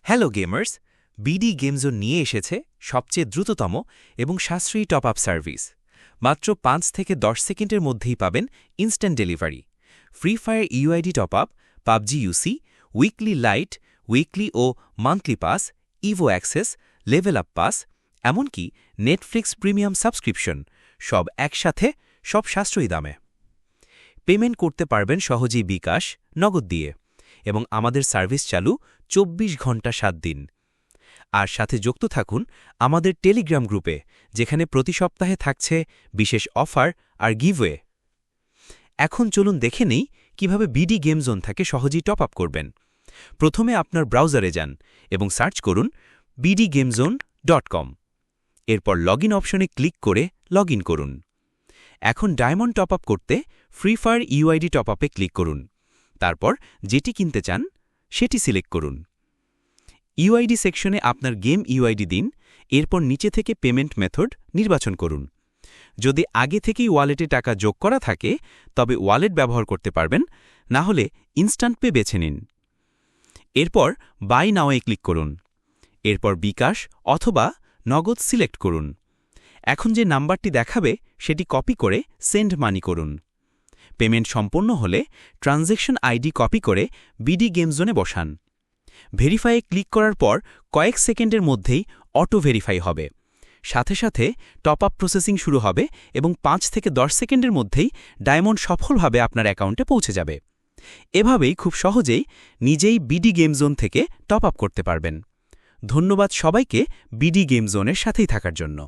Hello gamers, BD game zone নিয়ে এসেছে সবচেয়ে দ্রুততম এবং সাশ্রয়ী টপ আপ সার্ভিস। মাত্র ৫ থেকে ১০ সেকেন্ডের মধ্যেই পাবেন instant delivery. Free Fire UID top up, PUBG UC, weekly lite, weekly ও monthly pass, Evo access, level up pass, এমনকি নেটফ্লিক্স প্রিমিয়াম সাবস্ক্রিপশন, সব একসাথে, সব সাশ্রয়ী দামে। পেমেন্ট করতে পারবেন সহজেই বিকাশ, নগদ দিয়ে, এবং আমাদের সার্ভিস চালু ২৪ ঘন্টা ৭ দিন। আর সাথে যুক্ত থাকুন আমাদের টেলিগ্রাম গ্রুপে, যেখানে প্রতি সপ্তাহে থাকছে বিশেষ অফার আর গিভওয়ে। এখন চলুন দেখে নেই কিভাবে বিডি গেম জোন থেকে সহজেই টপ আপ করবেন। প্রথমে আপনার ব্রাউজারে যান এবং সার্চ করুন bdgamezone.com। এরপর লগইন অপশনে ক্লিক করে লগইন করুন। এখন ডায়মন্ড টপ আপ করতে ফ্রি ফায়ার ইউআইডি টপ আপে ক্লিক করুন। তারপর যেটি কিনতে চান সেটি সিলেক্ট করুন। ইউআইডি সেকশনে আপনার গেম ইউআইডি দিন, এরপর নিচে থেকে পেমেন্ট মেথড নির্বাচন করুন। যদি আগে থেকেই ওয়ালেটে টাকা যোগ করা থাকে তবে ওয়ালেট ব্যবহার করতে পারবেন, না হলে ইনস্ট্যান্ট পে বেছে নিন। এরপর বাই নাওয়ে ক্লিক করুন। এরপর বিকাশ অথবা নগদ সিলেক্ট করুন। এখন যে নাম্বারটি দেখাবে সেটি কপি করে সেন্ড মানি করুন। পেমেন্ট সম্পন্ন হলে ট্রানজ্যাকশন আইডি কপি করে বিডি গেম জোনে বসান। ভেরিফাইয়ে ক্লিক করার পর কয়েক সেকেন্ডের মধ্যেই অটো ভেরিফাই হবে। সাথে সাথে টপ আপ প্রসেসিং শুরু হবে এবং ৫ থেকে ১০ সেকেন্ডের মধ্যেই ডায়মন্ড সফলভাবে আপনার অ্যাকাউন্টে পৌঁছে যাবে। এভাবেই খুব সহজেই নিজেই বিডি গেম জোন থেকে টপ আপ করতে পারবেন। ধন্যবাদ সবাইকে বিডি গেম জোনের সাথেই থাকার জন্য।